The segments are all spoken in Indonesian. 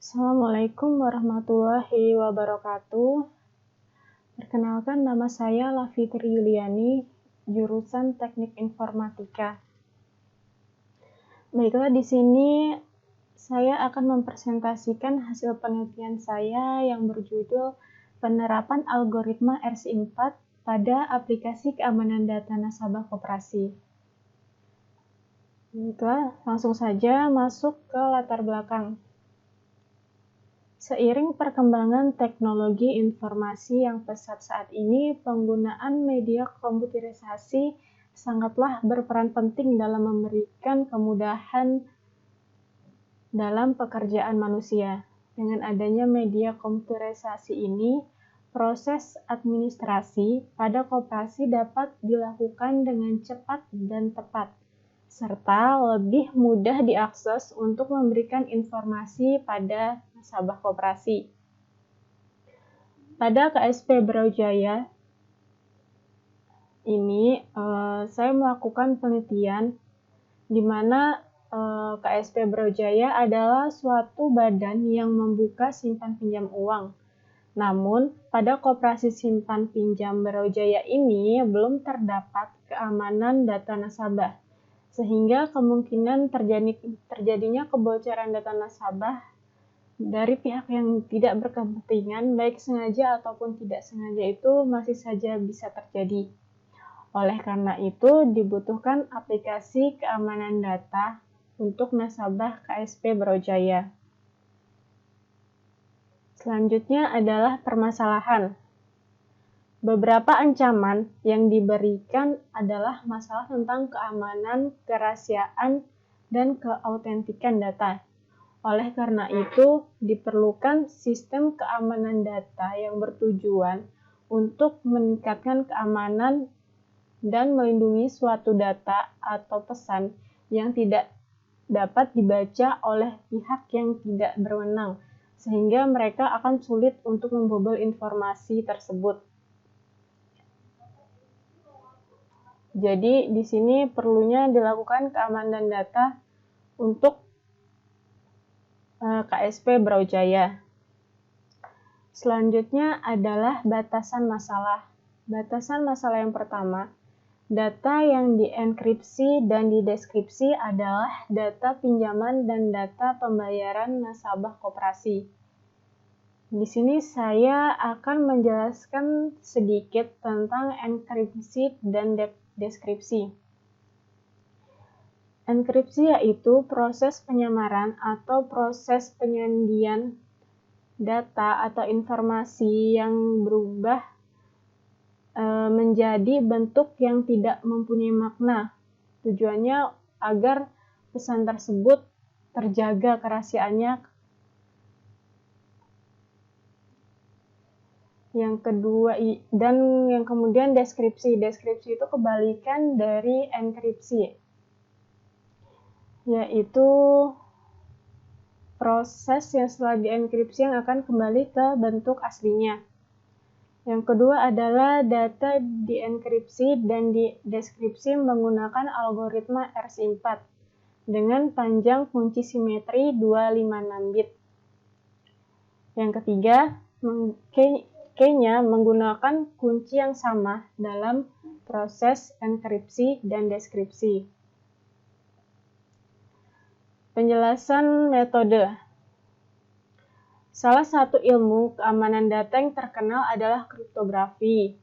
Assalamualaikum warahmatullahi wabarakatuh. Perkenalkan, nama saya Lafitri Yuliani, jurusan Teknik Informatika. Baiklah, di sini saya akan mempresentasikan hasil penelitian saya yang berjudul Penerapan Algoritma RC4 pada aplikasi keamanan data nasabah koperasi. Baiklah, langsung saja masuk ke latar belakang. Seiring perkembangan teknologi informasi yang pesat saat ini, penggunaan media komputerisasi sangatlah berperan penting dalam memberikan kemudahan dalam pekerjaan manusia. Dengan adanya media komputerisasi ini, proses administrasi pada koperasi dapat dilakukan dengan cepat dan tepat, serta lebih mudah diakses untuk memberikan informasi pada nasabah koperasi. Pada KSP Brawijaya ini saya melakukan penelitian di mana KSP Brawijaya adalah suatu badan yang membuka simpan pinjam uang. Namun, pada koperasi simpan pinjam Brawijaya ini belum terdapat keamanan data nasabah, sehingga kemungkinan terjadinya kebocoran data nasabah dari pihak yang tidak berkepentingan, baik sengaja ataupun tidak sengaja, itu masih saja bisa terjadi. Oleh karena itu, dibutuhkan aplikasi keamanan data untuk nasabah KSP Brawijaya. Selanjutnya adalah permasalahan. Beberapa ancaman yang diberikan adalah masalah tentang keamanan, kerahasiaan, dan keautentikan data. Oleh karena itu, diperlukan sistem keamanan data yang bertujuan untuk meningkatkan keamanan dan melindungi suatu data atau pesan yang tidak dapat dibaca oleh pihak yang tidak berwenang, sehingga mereka akan sulit untuk membobol informasi tersebut. Jadi, di sini perlunya dilakukan keamanan data untuk KSP Brawijaya. Selanjutnya adalah batasan masalah. Batasan masalah yang pertama, data yang dienkripsi dan dideskripsi adalah data pinjaman dan data pembayaran nasabah koperasi. Di sini saya akan menjelaskan sedikit tentang enkripsi dan deskripsi. Enkripsi yaitu proses penyamaran atau proses penyandian data atau informasi yang berubah menjadi bentuk yang tidak mempunyai makna. Tujuannya agar pesan tersebut terjaga kerahasiaannya. Yang kedua, dan yang kemudian deskripsi. Deskripsi itu kebalikan dari enkripsi, yaitu proses yang setelah dienkripsi yang akan kembali ke bentuk aslinya. Yang kedua adalah data dienkripsi dan dideskripsi menggunakan algoritma RC4 dengan panjang kunci simetri 256 bit. Yang ketiga, key-nya menggunakan kunci yang sama dalam proses enkripsi dan deskripsi. Penjelasan metode. Salah satu ilmu keamanan data yang terkenal adalah kriptografi.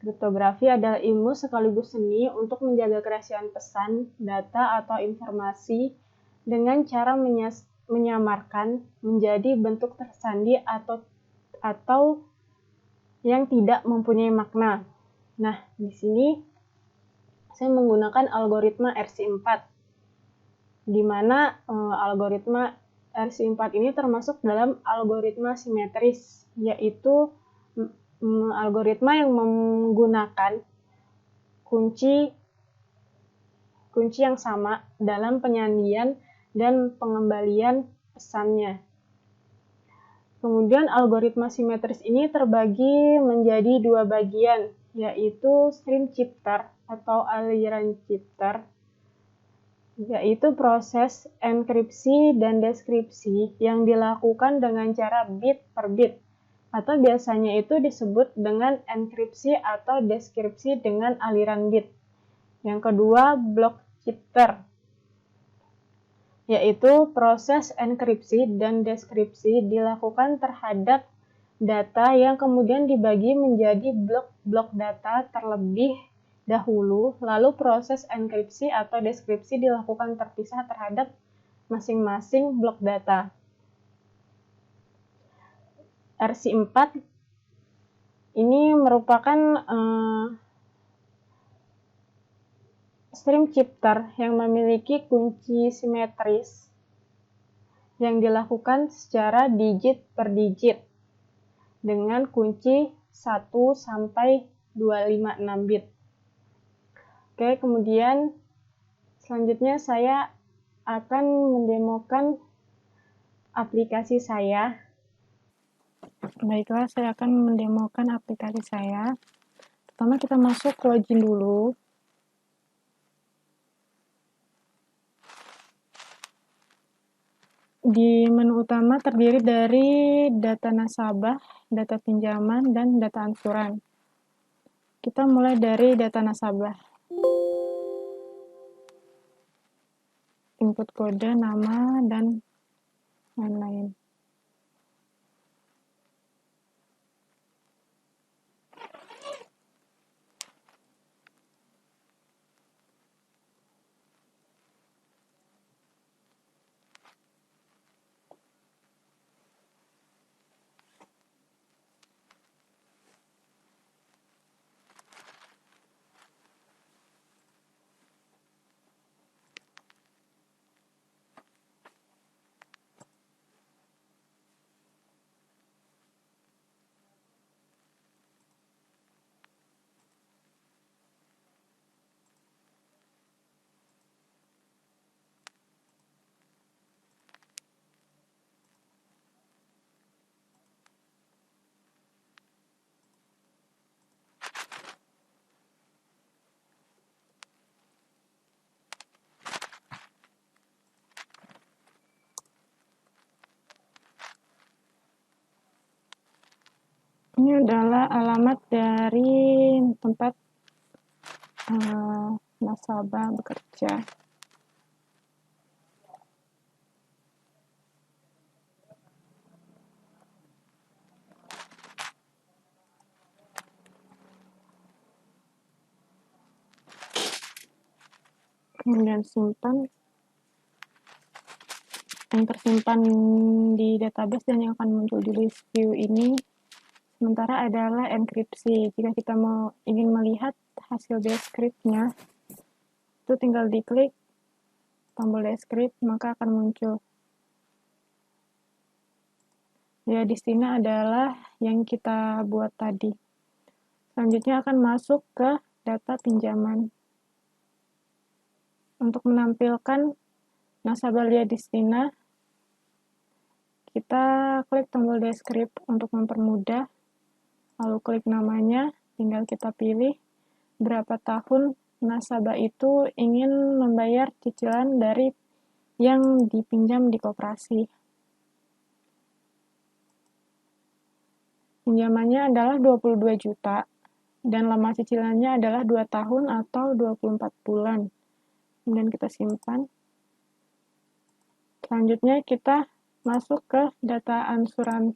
Kriptografi adalah ilmu sekaligus seni untuk menjaga kerahasiaan pesan, data, atau informasi dengan cara menyamarkan menjadi bentuk tersandi atau yang tidak mempunyai makna. Nah, di sini saya menggunakan algoritma RC4, di mana algoritma RC4 ini termasuk dalam algoritma simetris, yaitu algoritma yang menggunakan kunci yang sama dalam penyandian dan pengembalian pesannya. Kemudian algoritma simetris ini terbagi menjadi dua bagian, yaitu stream shifter atau aliran shifter yaitu proses enkripsi dan deskripsi yang dilakukan dengan cara bit per bit, atau biasanya itu disebut dengan enkripsi atau deskripsi dengan aliran bit. Yang kedua, block shifter, yaitu proses enkripsi dan deskripsi dilakukan terhadap data yang kemudian dibagi menjadi blok-blok data terlebih dahulu, lalu proses enkripsi atau deskripsi dilakukan terpisah terhadap masing-masing blok data. RC4 ini merupakan stream shifter yang memiliki kunci simetris yang dilakukan secara digit per digit dengan kunci 1 sampai 256 bit. Oke, kemudian selanjutnya saya akan mendemokan aplikasi saya. Baiklah, saya akan mendemokan aplikasi saya. Pertama kita masuk ke login dulu. Di menu utama terdiri dari data nasabah, data pinjaman, dan data angsuran. Kita mulai dari data nasabah. Input kode, nama, dan lain-lain. Ini adalah alamat dari tempat nasabah bekerja. Kemudian simpan. Yang tersimpan di database dan yang akan muncul di list view ini sementara adalah enkripsi. Jika kita ingin melihat hasil deskripsinya, itu tinggal diklik tombol deskrip, maka akan muncul. Ya, di sini adalah yang kita buat tadi. Selanjutnya akan masuk ke data pinjaman. Untuk menampilkan nasabah lihat di sini, kita klik tombol deskrip untuk mempermudah. Lalu klik namanya, tinggal kita pilih berapa tahun nasabah itu ingin membayar cicilan dari yang dipinjam di koperasi. Pinjamannya adalah 22 juta dan lama cicilannya adalah 2 tahun atau 24 bulan. Kemudian kita simpan. Selanjutnya kita masuk ke data angsuran.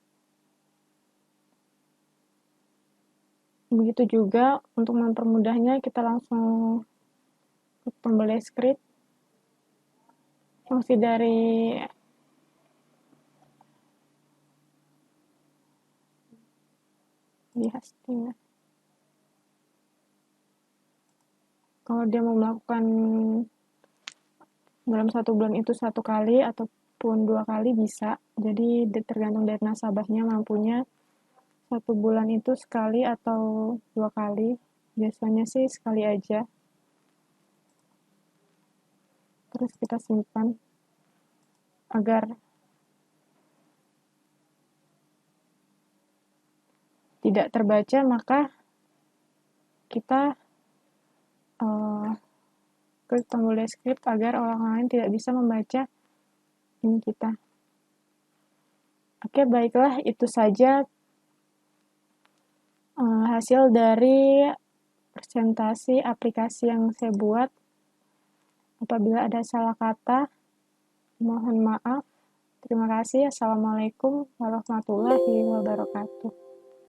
Begitu juga untuk mempermudahnya kita langsung klik tombol deskrip. Fungsi dari hosting. Kalau dia mau melakukan dalam 1 bulan itu 1 kali ataupun 2 kali bisa. Jadi tergantung dari nasabahnya mampunya 1 bulan itu sekali atau 2 kali. Biasanya sih sekali aja. Terus kita simpan agar tidak terbaca, maka kita klik tombol deskripsi agar orang lain tidak bisa membaca ini kita. Oke, baiklah, itu saja hasil dari presentasi aplikasi yang saya buat. Apabila ada salah kata, mohon maaf. Terima kasih. Assalamualaikum warahmatullahi wabarakatuh.